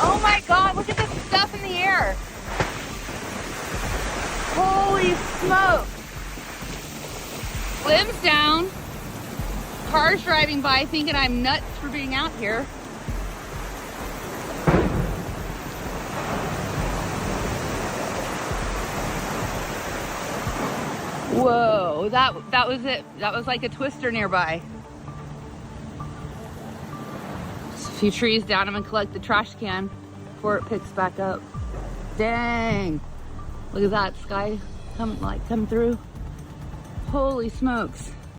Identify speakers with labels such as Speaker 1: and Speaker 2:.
Speaker 1: Oh my God, look at this stuff in the air. Holy smoke. Limbs down. Cars driving by thinking I'm nuts for being out here. Whoa, that was it. That was like a twister nearby. Just a few trees down. I'm gonna collect the trash can before it picks back up. Dang. Look at that sky come through. Holy smokes.